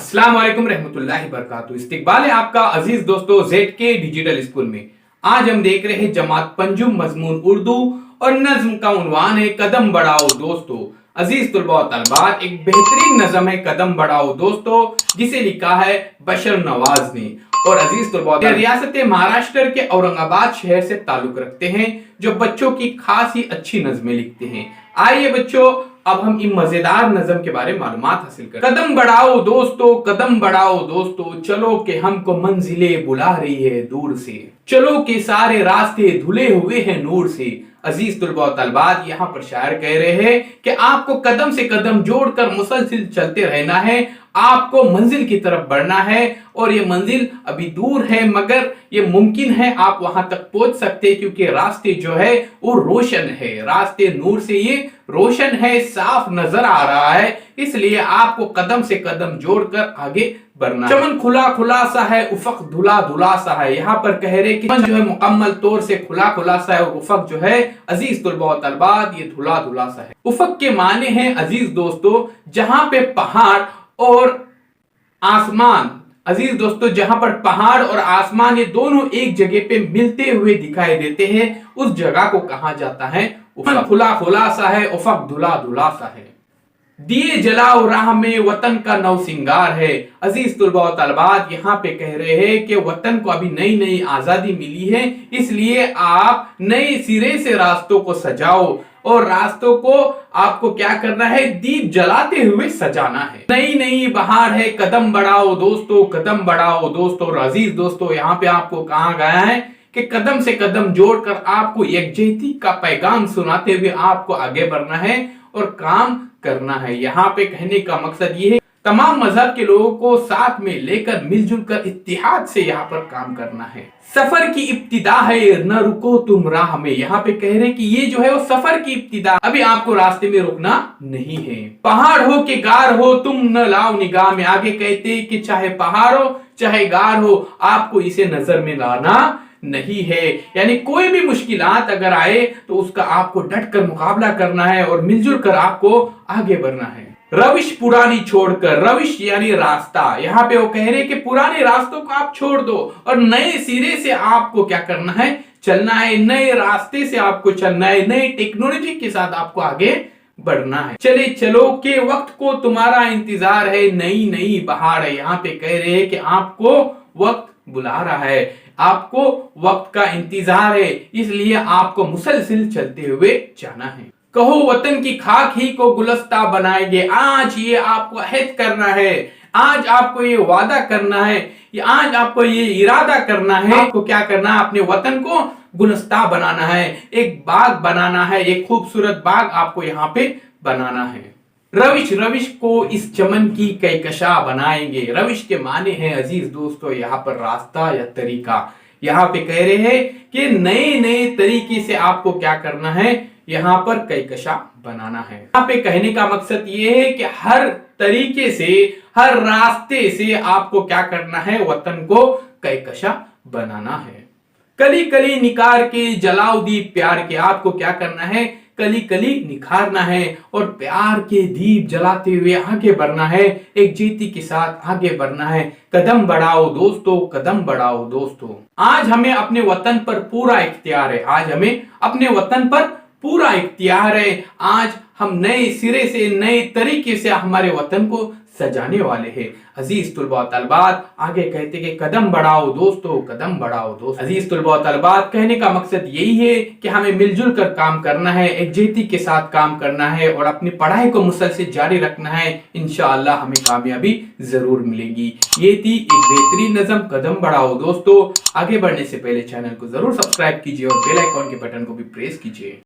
अस्सलाम वालेकुम रहमतुल्लाहि बरकातहू। इस्तकबाल है आपका अजीज दोस्तों ZK डिजिटल स्कूल में। आज हम देख रहे हैं जमात पंजुम मजमून उर्दू और नज्म का उन्वान है कदम बढ़ाओ दोस्तों। अजीज तुलबा और तलबात, एक बेहतरीन नज्म है कदम बढ़ाओ दोस्तों, जिसे लिखा है बशर नवाज ने। और अजीज तुलबा रियासत महाराष्ट्र के औरंगाबाद शहर से ताल्लुक रखते हैं, जो बच्चों की खास ही अच्छी नज्में लिखते हैं। आइए बच्चों, अब हम इन मजेदार नज़म के बारे में मालूमात हासिल करें। कदम बढ़ाओ दोस्तों, कदम बढ़ाओ दोस्तों, चलो के हमको मंजिले बुला रही है दूर से, चलो के सारे रास्ते धुले हुए हैं नूर से। अजीज तुलबा तलबात, यहाँ पर शायर कह रहे हैं कि आपको कदम से कदम जोड़कर मुसलसिल चलते रहना है, आपको मंजिल की तरफ बढ़ना है। और ये मंजिल अभी दूर है, मगर ये मुमकिन है आप वहां तक पहुंच सकते हैं, क्योंकि रास्ते जो है वो रोशन है, रास्ते नूर से ये रोशन है, साफ नजर आ रहा है। इसलिए आपको कदम से कदम जोड़कर आगे बढ़ना है। चमन खुला खुला सा है, उफक धुला धुला सा है। यहाँ पर कह रहे कि जो है मुकम्मल तौर से खुला खुला सा है, और उफक जो है अजीज तुलबा तलबात ये धुला धुला सा है। उफक के माने हैं अजीज दोस्तों जहां पे पहाड़ और आसमान, अजीज दोस्तों जहां पर पहाड़ और आसमान ये दोनों एक जगह पे मिलते हुए दिखाई देते हैं, उस जगह को कहा जाता है उफक। खुला खुला सा है, उफक धुला धुला सा है। दिए जलाओ राह में वतन का नव सिंगार है। अजीज तुलबा और तलबात यहाँ पे कह रहे हैं कि वतन को अभी नई नई आजादी मिली है, इसलिए आप नए सिरे से रास्तों को सजाओ, और रास्तों को आपको क्या करना है, दीप जलाते हुए सजाना है। नई नई बहार है, कदम बढ़ाओ दोस्तों, कदम बढ़ाओ दोस्तों। और अजीज दोस्तों यहाँ पे आपको कहा गया है कि कदम से कदम जोड़कर आपको यकजहती का पैगाम सुनाते हुए आपको आगे बढ़ना है और काम करना है। यहाँ पे कहने का मकसद ये है तमाम मजहब के लोगों को साथ में लेकर मिलजुल कर इत्तिहाद से यहाँ पर काम करना है। सफर की इब्तिदा है, न रुको तुम राह में। यहाँ पे कह रहे कि ये जो है वो सफर की इब्तिदा, अभी आपको रास्ते में रुकना नहीं है। पहाड़ हो के गार हो तुम न लाओ निगाह में। आगे कहते कि चाहे पहाड़ हो चाहे गार हो, आपको इसे नजर में लाना नहीं है। यानी कोई भी मुश्किलात अगर आए तो उसका आपको डट कर मुकाबला करना है और मिलजुल कर आपको आगे बढ़ना है। रविश पुरानी छोड़कर, रविश यानी रास्ता, यहाँ पे वो कह रहे कि पुराने रास्तों को आप छोड़ दो और नए सिरे से आपको क्या करना है, चलना है। नए रास्ते से आपको चलना है, नई टेक्नोलॉजी के साथ आपको आगे बढ़ना है। चले चलो के वक्त को तुम्हारा इंतजार है, नई नई बहार है। यहाँ पे कह रहे हैं कि आपको वक्त बुला रहा है, आपको वक्त का इंतजार है, इसलिए आपको मुसलसिल चलते हुए जाना है। कहो वतन की खाक ही को गुलस्ता बनाएंगे। आज ये आपको अहद करना है, आज आपको ये वादा करना है, आज आपको ये इरादा करना है, आपको क्या करना है, अपने वतन को गुलस्ता बनाना है, एक बाग बनाना है, एक खूबसूरत बाग आपको यहाँ पे बनाना है। रविश रविश को इस चमन की कहकशा बनाएंगे। रविश के माने हैं अजीज दोस्तों यहाँ पर रास्ता या तरीका। यहाँ पे कह रहे हैं कि नए नए तरीके से आपको क्या करना है, यहाँ पर कहकशा बनाना है। यहाँ पे कहने का मकसद ये है कि हर तरीके से, हर रास्ते से आपको क्या करना है, वतन को कहकशा बनाना है। कली कली निखार के जलाओ दीप प्यार के, आपको क्या करना है, कली कली निखारना है और प्यार के दीप जलाते हुए आगे बढ़ना है, एक जीती के साथ आगे बढ़ना है। कदम बढ़ाओ दोस्तों, कदम बढ़ाओ दोस्तों। आज हमें अपने वतन पर पूरा इख्तियार है, आज हमें अपने वतन पर पूरा इख्तियार है। आज हम नए सिरे से, नए तरीके से हमारे वतन को सजाने वाले हैं। अजीज तुलबा तलबात आगे कहते कि कदम बढ़ाओ दोस्तों, कदम बढ़ाओ दोस्तों। अजीज तुलबा तलबात कहने का मकसद यही है कि हमें मिलजुल कर काम करना है, एकजुटता के साथ काम करना है और अपनी पढ़ाई को मुसलसल जारी रखना है। इंशाअल्लाह हमें कामयाबी जरूर मिलेगी। ये थी एक बेहतरीन नज़म कदम बढ़ाओ दोस्तों। आगे बढ़ने से पहले चैनल को जरूर सब्सक्राइब कीजिए और बेल आइकॉन के बटन को भी प्रेस कीजिए।